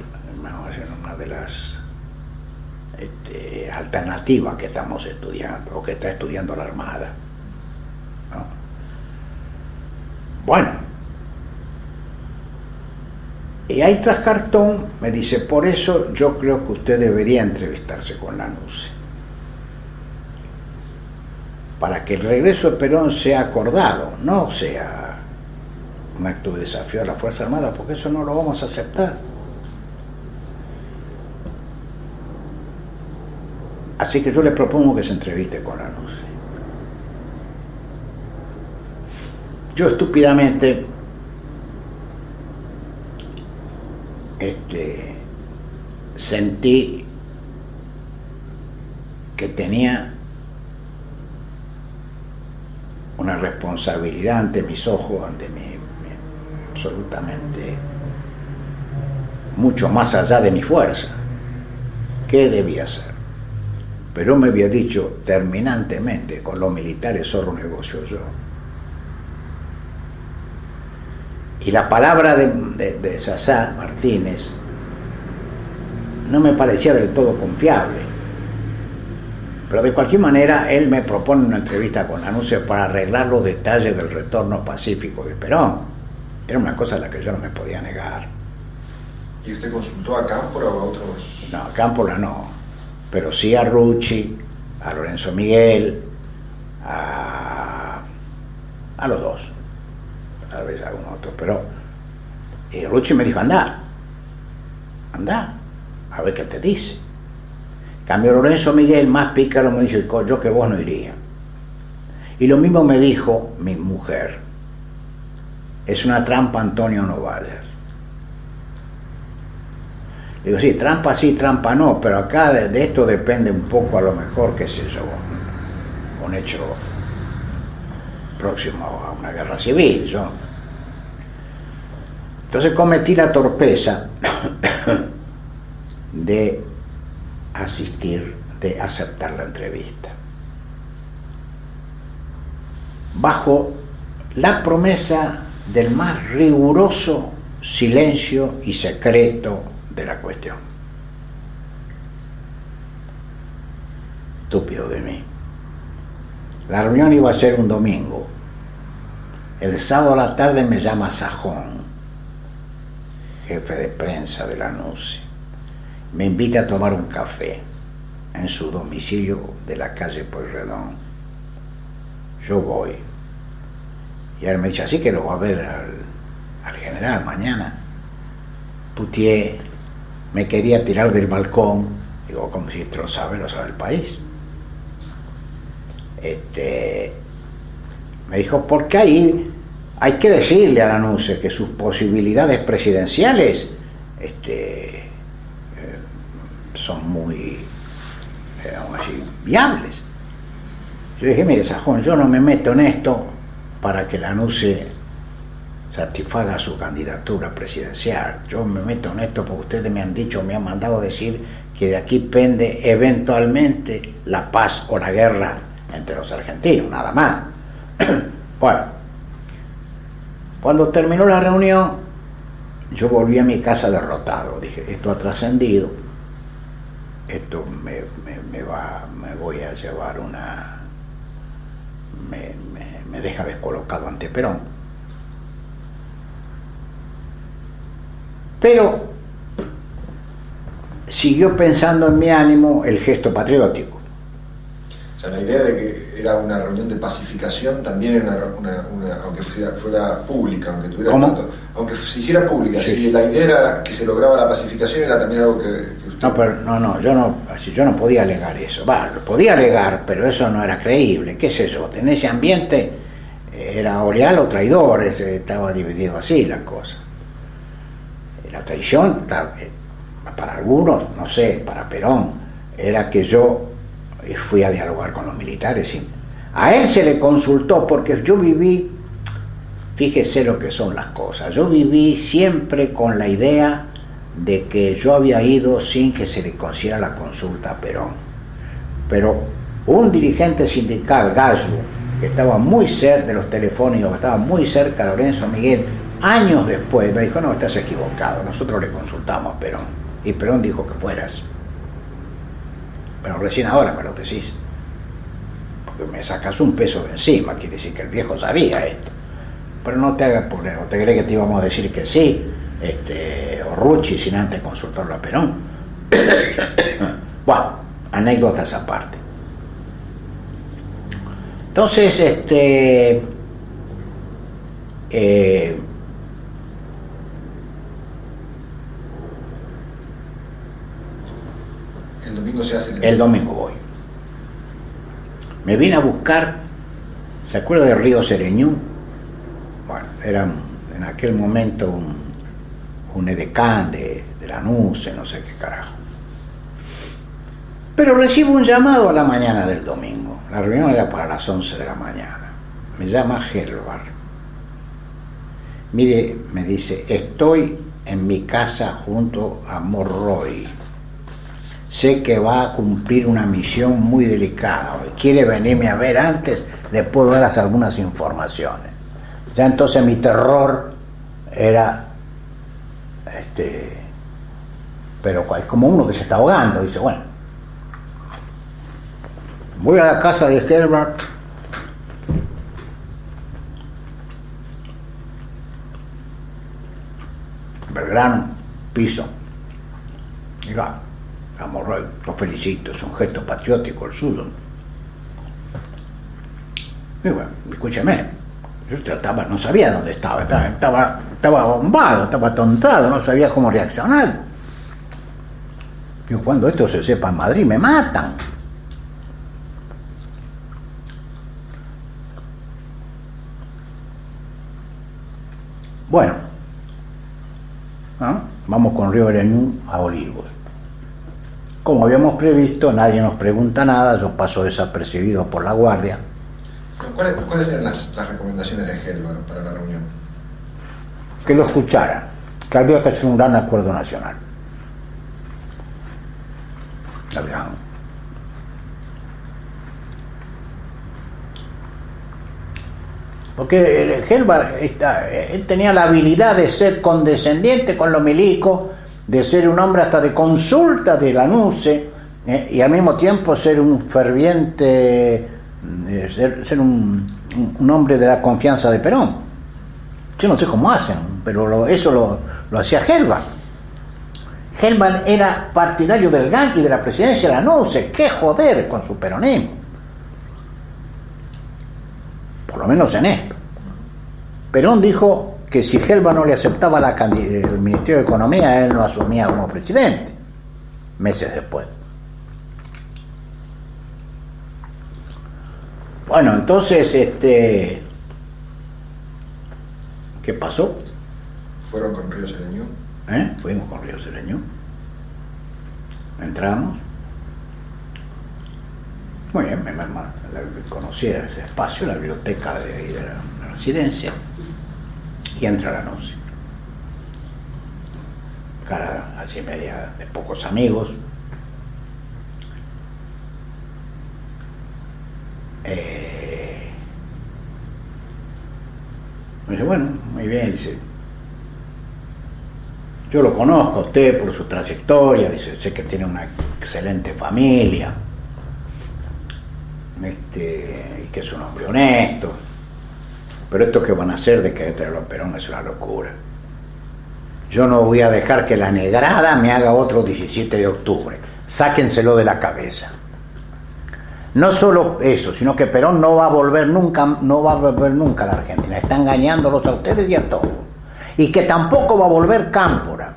S1: alternativas que estamos estudiando, o que está estudiando la Armada, ¿no? Bueno, y ahí tras cartón me dice, por eso yo creo que usted debería entrevistarse con la NUCE, para que el regreso de Perón sea acordado, no sea un acto de desafío a la Fuerza Armada, porque eso no lo vamos a aceptar. Así que yo le propongo que se entreviste con Lanuse. Yo estúpidamente sentí que tenía una responsabilidad ante mis ojos, ante mi absolutamente mucho más allá de mi fuerza. ¿Qué debía hacer? Pero me había dicho terminantemente, con los militares solo negocio yo. Y la palabra de Sassá Martínez no me parecía del todo confiable. Pero de cualquier manera, él me propone una entrevista con Lanuse para arreglar los detalles del retorno pacífico de Perón. Era una cosa a la que yo no me podía negar.
S2: ¿Y usted consultó a Cámpora o a otros?
S1: No, a Cámpora no, pero sí a Rucci, a Lorenzo Miguel, a los dos, tal vez a algún otro, pero Rucci me dijo, anda, a ver qué te dice. Cambio Lorenzo Miguel, más pícaro, me dice, yo que vos no iría. Y lo mismo me dijo mi mujer, es una trampa Antonio Novaller. Digo, sí, trampa no, pero acá de esto depende un poco, a lo mejor, qué sé yo, un hecho próximo a una guerra civil. Entonces cometí la torpeza de asistir, de aceptar la entrevista, bajo la promesa del más riguroso silencio y secreto de la cuestión. Estúpido de mí. La reunión iba a ser un domingo. El sábado a la tarde me llama Sajón, jefe de prensa de Lanuse. Me invita a tomar un café en su domicilio de la calle Pueyrredón. Yo voy. Y él me dice, así que lo va a ver al general mañana. Putié me quería tirar del balcón. Digo, como si esto lo sabe el país. Me dijo, porque ahí hay que decirle a Lanuse que sus posibilidades presidenciales son muy, vamos a decir, viables. Yo dije, mire, Sajón, yo no me meto en esto para que Lanuse satisfaga su candidatura presidencial. Yo me meto en esto porque ustedes me han dicho, me han mandado decir que de aquí pende eventualmente la paz o la guerra entre los argentinos, nada más. Bueno, cuando terminó la reunión, yo volví a mi casa derrotado. Dije, esto ha trascendido, esto me voy a llevar me deja descolocado ante Perón. Pero siguió pensando en mi ánimo el gesto patriótico.
S2: O sea, la idea de que era una reunión de pacificación también era aunque fuera pública, aunque tuviera tanto, aunque se hiciera pública, sí. Si la idea era que se lograba la pacificación, era también algo que usted...
S1: No, pero yo no podía alegar eso. Lo podía alegar, pero eso no era creíble. ¿Qué es eso? En ese ambiente era o leal o traidor, estaba dividido así la cosa. La traición, para algunos, no sé, para Perón, era que yo fui a dialogar con los militares. A él se le consultó porque yo viví, fíjese lo que son las cosas, yo viví siempre con la idea de que yo había ido sin que se le concediera la consulta a Perón. Pero un dirigente sindical, Gallo, que estaba muy cerca de los telefónicos, que estaba muy cerca de Lorenzo Miguel, años después me dijo, no, estás equivocado, nosotros le consultamos a Perón. Y Perón dijo que fueras. Bueno, recién ahora me lo decís. Porque me sacas un peso de encima, quiere decir que el viejo sabía esto. Pero no te hagas problema, ¿te crees que te íbamos a decir que sí? O Rucci sin antes consultarlo a Perón. Bueno, anécdotas aparte. Entonces,
S2: el domingo se hace
S1: el domingo voy. Me vine a buscar, ¿se acuerda del río Sereñú? Bueno, era en aquel momento un edecán de Lanús, no sé qué carajo. Pero recibo un llamado a la mañana del domingo. La reunión era para las 11 de la mañana. Me llama Helvar. Mire, me dice, estoy en mi casa junto a Morroy. Sé que va a cumplir una misión muy delicada. Quiere venirme a ver antes, le puedo dar algunas informaciones. Ya entonces mi terror era, pero es como uno que se está ahogando. Dice, bueno, voy a la casa de Helvar. Belgrano, piso. Diga, Morroy, lo felicito, es un gesto patriótico el suyo. Y bueno, escúcheme, yo no sabía dónde estaba bombado, estaba atontado, no sabía cómo reaccionar. Yo, cuando esto se sepa en Madrid, me matan. Bueno, ¿no? Vamos con Río Sereñú a Olivos. Como habíamos previsto, nadie nos pregunta nada, yo paso desapercibido por la guardia.
S2: ¿Cuáles eran las recomendaciones de Helvar para la reunión?
S1: Que lo escucharan, que había que hacer un gran acuerdo nacional. Porque Helvar él tenía la habilidad de ser condescendiente con los milicos, de ser un hombre hasta de consulta de Lanús, y al mismo tiempo ser un ferviente, ser un hombre de la confianza de Perón. Yo no sé cómo hacen, pero eso lo hacía Helvar. Helvar era partidario del GAN y de la presidencia de Lanús. ¡Qué joder con su peronismo! Por lo menos en esto. Perón dijo que si Helvar no le aceptaba el Ministerio de Economía, él no asumía como presidente, meses después. Bueno, entonces, ¿qué pasó?
S2: ¿Fueron con Río Sereñú?
S1: Fuimos con Río Sereñú. Entramos. Muy bien, conocía ese espacio, la biblioteca de la residencia, y entra la noche. Cara así media de pocos amigos. Me dice, bueno, muy bien, dice, yo lo conozco a usted por su trayectoria, dice, sé que tiene una excelente familia, y que es un hombre honesto, pero esto que van a hacer de que traerlo a Perón es una locura. Yo no voy a dejar que la negrada me haga otro 17 de octubre, sáquenselo de la cabeza. No solo eso, sino que Perón no va a volver nunca a la Argentina, está engañándolos a ustedes y a todos. Y que tampoco va a volver Cámpora.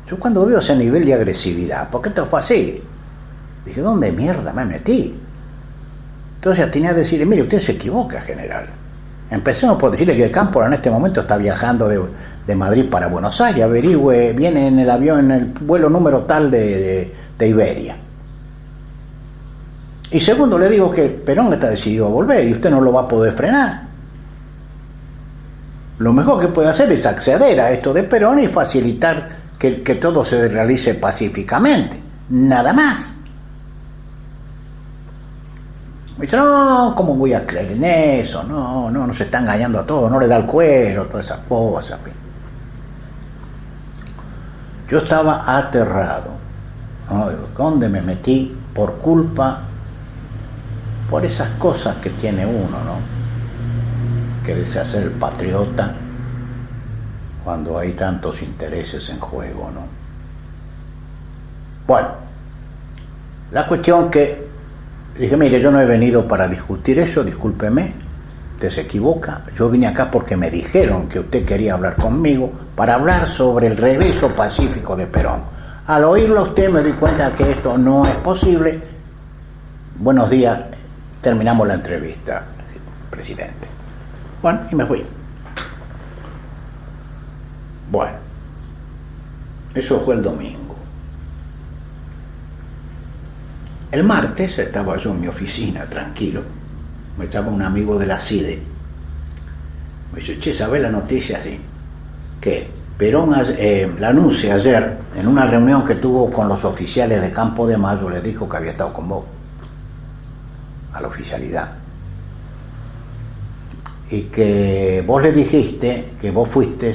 S1: Yo cuando veo ese nivel de agresividad, ¿por qué esto fue así? Dije, ¿dónde mierda me metí? Entonces ya tenía que decirle, mire, usted se equivoca, general. Empecemos por decirle que Cámpora en este momento está viajando de Madrid para Buenos Aires, averigüe, viene en el avión, en el vuelo número tal de Iberia. Y segundo, le digo que Perón está decidido a volver y usted no lo va a poder frenar. Lo mejor que puede hacer es acceder a esto de Perón y facilitar que todo se realice pacíficamente. Nada más. Me dice, no, ¿cómo voy a creer en eso? No se está engañando a todos, no le da el cuero, todas esas cosas, en fin. Yo estaba aterrado, ¿no? ¿Dónde me metí? Por esas cosas que tiene uno, ¿no? Que desea ser el patriota cuando hay tantos intereses en juego, ¿no? Bueno, la cuestión que dije, mire, yo no he venido para discutir eso, discúlpeme, usted se equivoca, yo vine acá porque me dijeron que usted quería hablar conmigo para hablar sobre el regreso pacífico de Perón. Al oírlo a usted me di cuenta que esto no es posible. buenos días, terminamos la entrevista, presidente. Bueno, y me fui. Bueno, eso fue el domingo. El martes estaba yo en mi oficina, tranquilo. Me llama un amigo de la CIDE. Me dice, che, ¿sabés la noticia? Sí. ¿Qué? Perón la anuncia ayer, en una reunión que tuvo con los oficiales de Campo de Mayo, les dijo que había estado con vos, a la oficialidad. Y que vos le dijiste que vos fuiste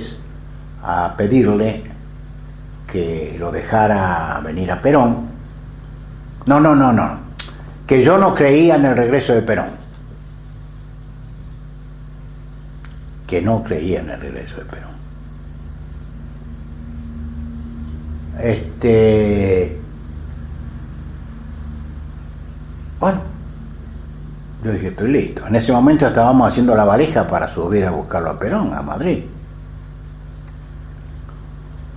S1: a pedirle que lo dejara venir a Perón. No. Que yo no creía en el regreso de Perón. Que no creía en el regreso de Perón. Bueno, yo dije, estoy listo. En ese momento estábamos haciendo la valija para subir a buscarlo a Perón, a Madrid.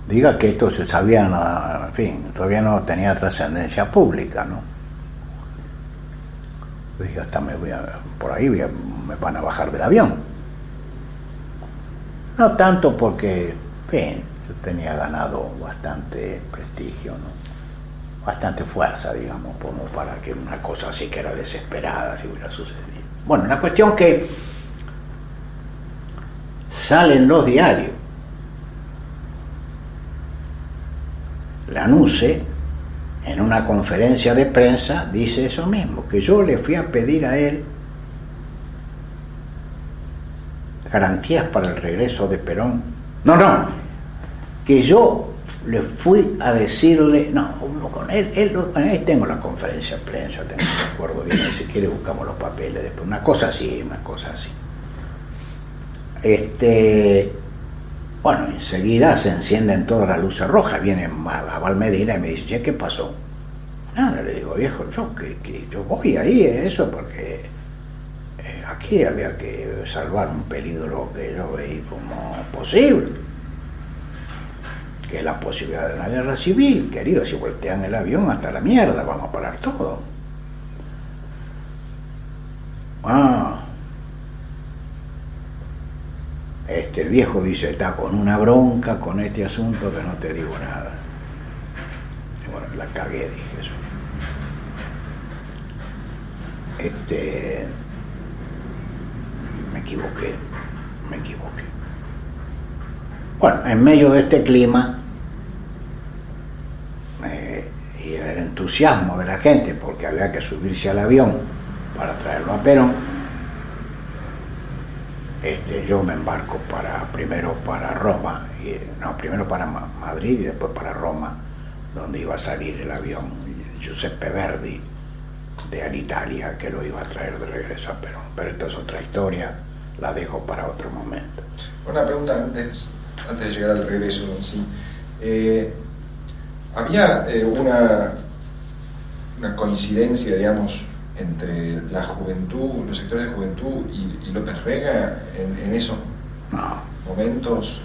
S1: Diga que esto se sabía, en fin, todavía no tenía trascendencia pública, ¿no? Yo dije, hasta por ahí me van a bajar del avión. No tanto porque, en fin, yo tenía ganado bastante prestigio, ¿no? Bastante fuerza, digamos, como para que una cosa así que era desesperada si hubiera sucedido. Bueno, la cuestión que salen los diarios. Lanuse, en una conferencia de prensa, dice eso mismo, que yo le fui a pedir a él garantías para el regreso de Perón. No, que yo le fui a decirle, con él, ahí tengo la conferencia de prensa, tengo el acuerdo bien, si quiere buscamos los papeles después, una cosa así. Bueno, enseguida se encienden todas las luces rojas, viene Abal Medina y me dice, che, ¿qué pasó? Nada, le digo, viejo, yo voy ahí eso porque aquí había que salvar un peligro que yo veía como posible, que es la posibilidad de una guerra civil, querido, si voltean el avión hasta la mierda, vamos a parar todo. El viejo dice, está con una bronca con este asunto que no te digo nada. Y bueno, la cagué, dije eso. Me equivoqué. Bueno, en medio de este clima y el entusiasmo de la gente, porque había que subirse al avión para traerlo a Perón, yo me embarco primero para Roma, primero para Madrid y después para Roma, donde iba a salir el avión Giuseppe Verdi de Alitalia, que lo iba a traer de regreso a Perón. Pero esto es otra historia, la dejo para otro momento.
S2: Una pregunta antes de llegar al regreso en sí. ¿Había una coincidencia, digamos, entre la juventud, los sectores de juventud y López Rega en esos momentos?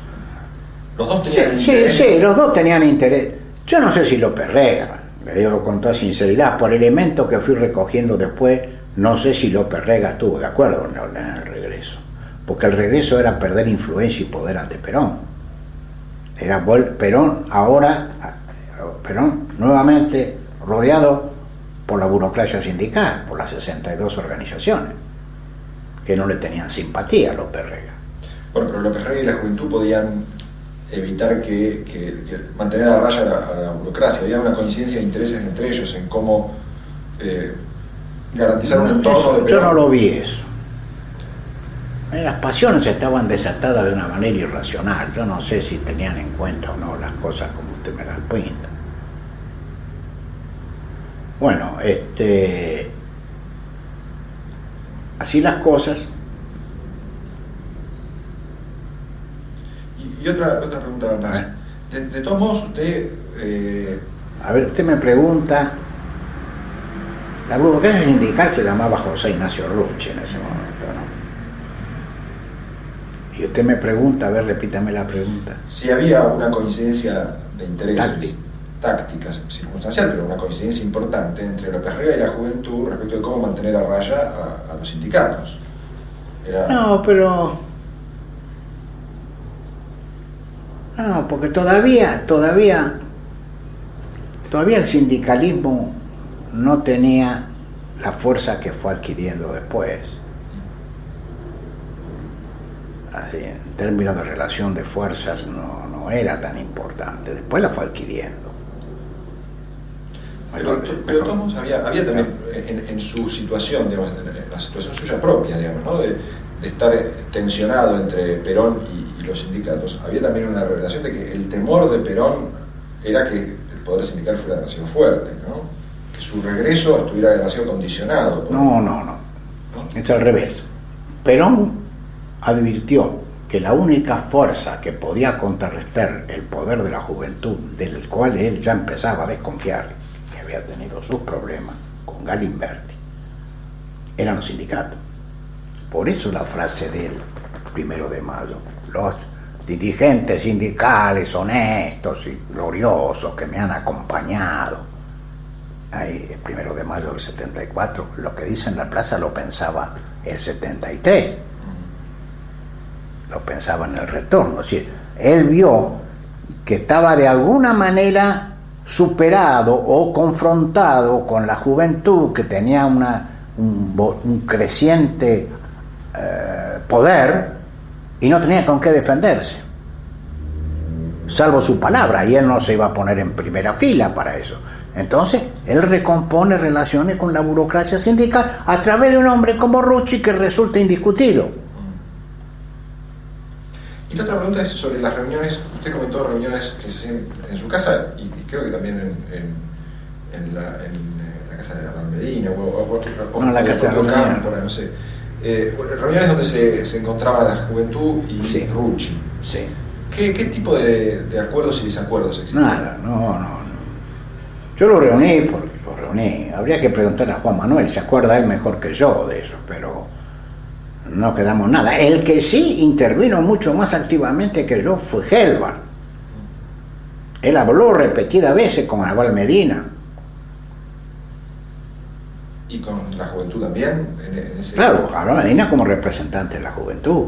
S2: ¿Los dos tenían interés?
S1: Sí, los dos tenían interés. Yo no sé si López Rega, le digo con toda sinceridad, por elementos que fui recogiendo después, no sé si López Rega estuvo de acuerdo en el regreso, porque el regreso era perder influencia y poder ante Perón. Era Perón nuevamente rodeado por la burocracia sindical, por las 62 organizaciones, que no le tenían simpatía a López Rega.
S2: Bueno, pero López Rega y la juventud podían evitar que mantener a raya a la burocracia. Había una coincidencia de intereses entre ellos en cómo garantizar un entorno de Perón.
S1: Yo no lo vi eso. Las pasiones estaban desatadas de una manera irracional. Yo no sé si tenían en cuenta o no las cosas como usted me las cuenta. Bueno, así las cosas.
S2: Y otra pregunta más. De todos modos, usted...
S1: A ver, usted me pregunta... La burocracia sindical se llamaba José Ignacio Rucci en ese momento, ¿no? Y usted me pregunta, a ver, repítame la pregunta.
S2: Si había una coincidencia de intereses. tácticas, circunstancial, pero una coincidencia importante entre López Rega y la juventud respecto de cómo mantener a raya a los sindicatos.
S1: No, pero... No, porque todavía el sindicalismo no tenía la fuerza que fue adquiriendo después. Así, en términos de relación de fuerzas no era tan importante, después la fue adquiriendo.
S2: Pero de todos modos había también en su situación, digamos, en la situación suya propia, digamos, ¿no? de estar tensionado entre Perón y los sindicatos, había también una revelación de que el temor de Perón era que el poder sindical fuera demasiado fuerte, ¿no? Que su regreso estuviera demasiado condicionado.
S1: No. Es al revés. Perón advirtió que la única fuerza que podía contrarrestar el poder de la juventud, del cual él ya empezaba a desconfiar, que había tenido sus problemas con Galimberti, eran los sindicatos. Por eso la frase del 1 de mayo, los dirigentes sindicales honestos y gloriosos que me han acompañado, ahí el 1 de mayo del 74, lo que dice en la plaza lo pensaba el 73, lo pensaba en el retorno. Es decir, él vio que estaba de alguna manera superado o confrontado con la juventud, que tenía un creciente poder, y no tenía con qué defenderse, salvo su palabra, y él no se iba a poner en primera fila para eso. Entonces, él recompone relaciones con la burocracia sindical a través de un hombre como Rucci, que resulta indiscutido.
S2: Y la otra pregunta es sobre las reuniones. Usted comentó reuniones que se hacían en su casa, y creo que también en la casa de la Medina, o
S1: en la casa de la
S2: Campo, no sé. Reuniones donde se encontraba la juventud y
S1: sí.
S2: Rucci.
S1: Sí.
S2: ¿Qué tipo de acuerdos y desacuerdos existían?
S1: Nada, no. Yo lo reuní. Habría que preguntar a Juan Manuel, se acuerda él mejor que yo de eso, pero no quedamos nada. El que sí intervino mucho más activamente que yo fue Gelbar. Él habló repetidas veces con Aníbal Medina.
S2: ¿Y con la juventud también?
S1: Claro, Aníbal Medina como representante de la juventud.